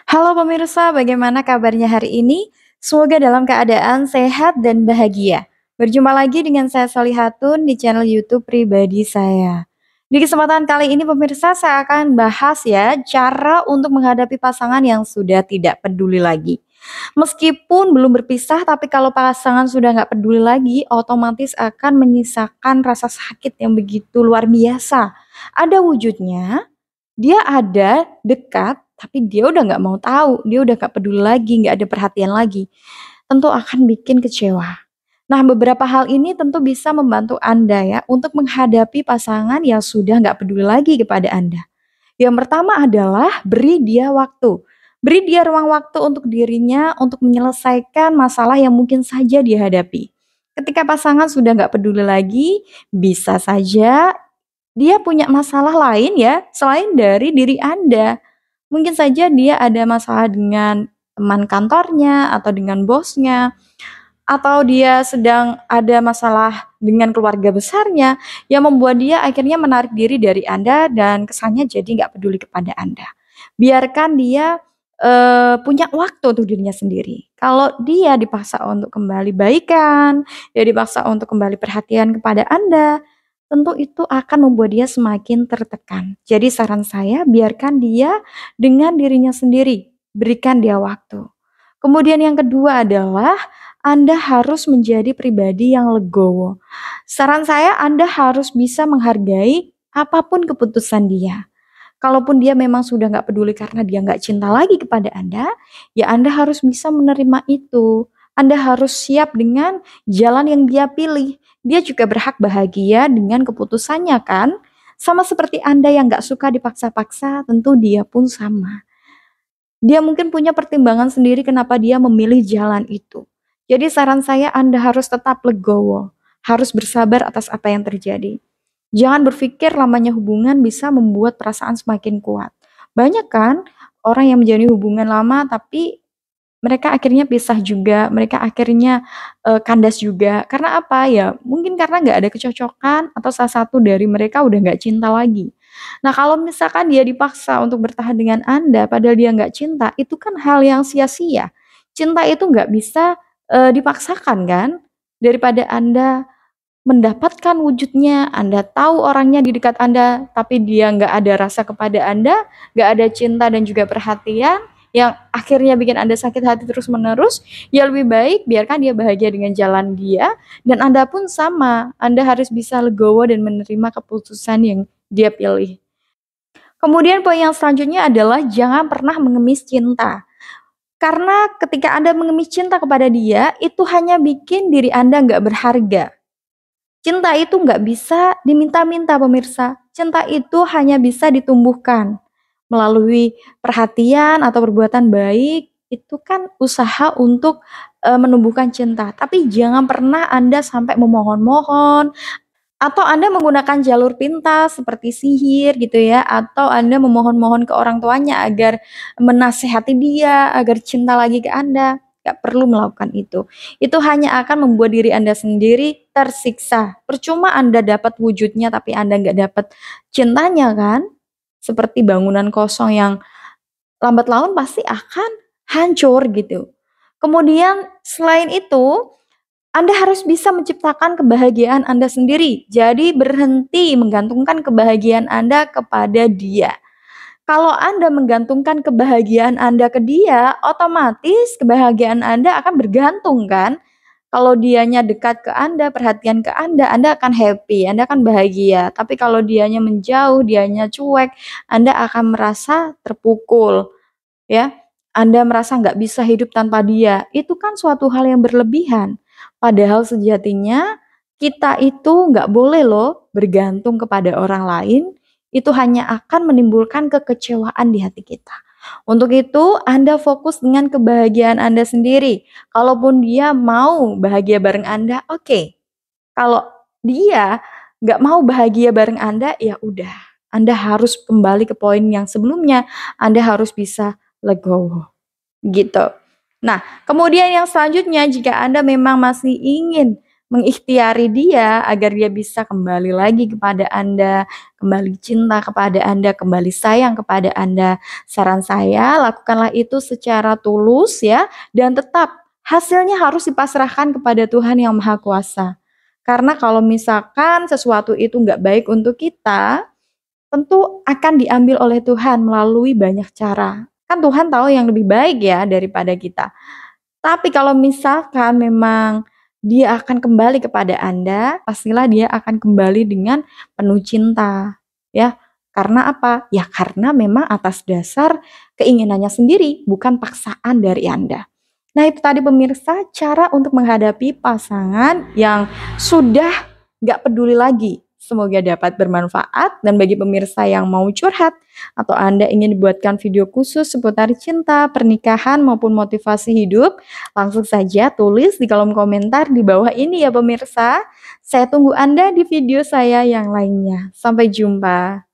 Halo pemirsa, bagaimana kabarnya hari ini? Semoga dalam keadaan sehat dan bahagia. Berjumpa lagi dengan saya Solihatun di channel YouTube pribadi saya. Di kesempatan kali ini pemirsa saya akan bahas ya cara untuk menghadapi pasangan yang sudah tidak peduli lagi. Meskipun belum berpisah, tapi kalau pasangan sudah nggak peduli lagi, otomatis akan menyisakan rasa sakit yang begitu luar biasa. Ada wujudnya, dia ada, dekat, tapi dia udah nggak mau tahu, dia udah nggak peduli lagi, nggak ada perhatian lagi. Tentu akan bikin kecewa. Nah, beberapa hal ini tentu bisa membantu Anda ya untuk menghadapi pasangan yang sudah nggak peduli lagi kepada Anda. Yang pertama adalah beri dia waktu. Beri dia ruang waktu untuk dirinya untuk menyelesaikan masalah yang mungkin saja dihadapi. Ketika pasangan sudah nggak peduli lagi, bisa saja dia punya masalah lain ya, selain dari diri Anda. Mungkin saja dia ada masalah dengan teman kantornya, atau dengan bosnya, atau dia sedang ada masalah dengan keluarga besarnya, yang membuat dia akhirnya menarik diri dari Anda dan kesannya jadi nggak peduli kepada Anda. Biarkan dia, punya waktu untuk dirinya sendiri. Kalau dia dipaksa untuk kembali baikan, dia dipaksa untuk kembali perhatian kepada Anda, tentu itu akan membuat dia semakin tertekan. Jadi saran saya biarkan dia dengan dirinya sendiri, berikan dia waktu. Kemudian yang kedua adalah Anda harus menjadi pribadi yang legowo. Saran saya Anda harus bisa menghargai apapun keputusan dia. Kalaupun dia memang sudah nggak peduli karena dia nggak cinta lagi kepada Anda, ya Anda harus bisa menerima itu. Anda harus siap dengan jalan yang dia pilih. Dia juga berhak bahagia dengan keputusannya kan? Sama seperti Anda yang nggak suka dipaksa-paksa, tentu dia pun sama. Dia mungkin punya pertimbangan sendiri kenapa dia memilih jalan itu. Jadi saran saya Anda harus tetap legowo, harus bersabar atas apa yang terjadi. Jangan berpikir lamanya hubungan bisa membuat perasaan semakin kuat. Banyak kan orang yang menjalani hubungan lama tapi mereka akhirnya pisah juga, mereka akhirnya, kandas juga. Karena apa? Ya mungkin karena nggak ada kecocokan atau salah satu dari mereka udah nggak cinta lagi. Nah kalau misalkan dia dipaksa untuk bertahan dengan Anda padahal dia nggak cinta, itu kan hal yang sia-sia. Cinta itu nggak bisa, dipaksakan kan? Daripada Anda mendapatkan wujudnya, Anda tahu orangnya di dekat Anda, tapi dia nggak ada rasa kepada Anda, nggak ada cinta dan juga perhatian, yang akhirnya bikin Anda sakit hati terus-menerus, ya lebih baik biarkan dia bahagia dengan jalan dia, dan Anda pun sama, Anda harus bisa legowo dan menerima keputusan yang dia pilih. Kemudian poin yang selanjutnya adalah jangan pernah mengemis cinta. Karena ketika Anda mengemis cinta kepada dia, itu hanya bikin diri Anda nggak berharga. Cinta itu nggak bisa diminta-minta pemirsa, cinta itu hanya bisa ditumbuhkan melalui perhatian atau perbuatan baik, itu kan usaha untuk, menumbuhkan cinta. Tapi jangan pernah Anda sampai memohon-mohon, atau Anda menggunakan jalur pintas seperti sihir gitu ya, atau Anda memohon-mohon ke orang tuanya agar menasehati dia, agar cinta lagi ke Anda, nggak perlu melakukan itu. Itu hanya akan membuat diri Anda sendiri tersiksa. Percuma Anda dapat wujudnya tapi Anda nggak dapat cintanya kan? Seperti bangunan kosong yang lambat laun pasti akan hancur gitu. Kemudian selain itu anda harus bisa menciptakan kebahagiaan Anda sendiri. Jadi berhenti menggantungkan kebahagiaan Anda kepada dia. Kalau Anda menggantungkan kebahagiaan Anda ke dia, otomatis kebahagiaan Anda akan bergantung kan? Kalau dianya dekat ke Anda, perhatian ke Anda akan happy, Anda akan bahagia. Tapi kalau dianya menjauh, dianya cuek, Anda akan merasa terpukul, ya. Anda merasa nggak bisa hidup tanpa dia. Itu kan suatu hal yang berlebihan. Padahal sejatinya kita itu nggak boleh loh bergantung kepada orang lain, itu hanya akan menimbulkan kekecewaan di hati kita. Untuk itu Anda fokus dengan kebahagiaan Anda sendiri. Kalaupun dia mau bahagia bareng Anda, oke. Kalau dia nggak mau bahagia bareng Anda, ya udah. Anda harus kembali ke poin yang sebelumnya, Anda harus bisa legowo, gitu. Nah, kemudian yang selanjutnya jika Anda memang masih ingin mengikhtiari dia agar dia bisa kembali lagi kepada Anda, kembali cinta kepada Anda, kembali sayang kepada Anda. Saran saya, lakukanlah itu secara tulus ya, dan tetap hasilnya harus dipasrahkan kepada Tuhan yang Maha Kuasa. Karena kalau misalkan sesuatu itu nggak baik untuk kita, tentu akan diambil oleh Tuhan melalui banyak cara. Kan Tuhan tahu yang lebih baik ya daripada kita. Tapi kalau misalkan memang dia akan kembali kepada Anda, pastilah dia akan kembali dengan penuh cinta, ya. Karena apa? Ya karena memang atas dasar keinginannya sendiri, bukan paksaan dari Anda. Nah itu tadi pemirsa cara untuk menghadapi pasangan yang sudah nggak peduli lagi. Semoga dapat bermanfaat dan bagi pemirsa yang mau curhat atau Anda ingin dibuatkan video khusus seputar cinta, pernikahan maupun motivasi hidup, langsung saja tulis di kolom komentar di bawah ini ya pemirsa. Saya tunggu Anda di video saya yang lainnya. Sampai jumpa.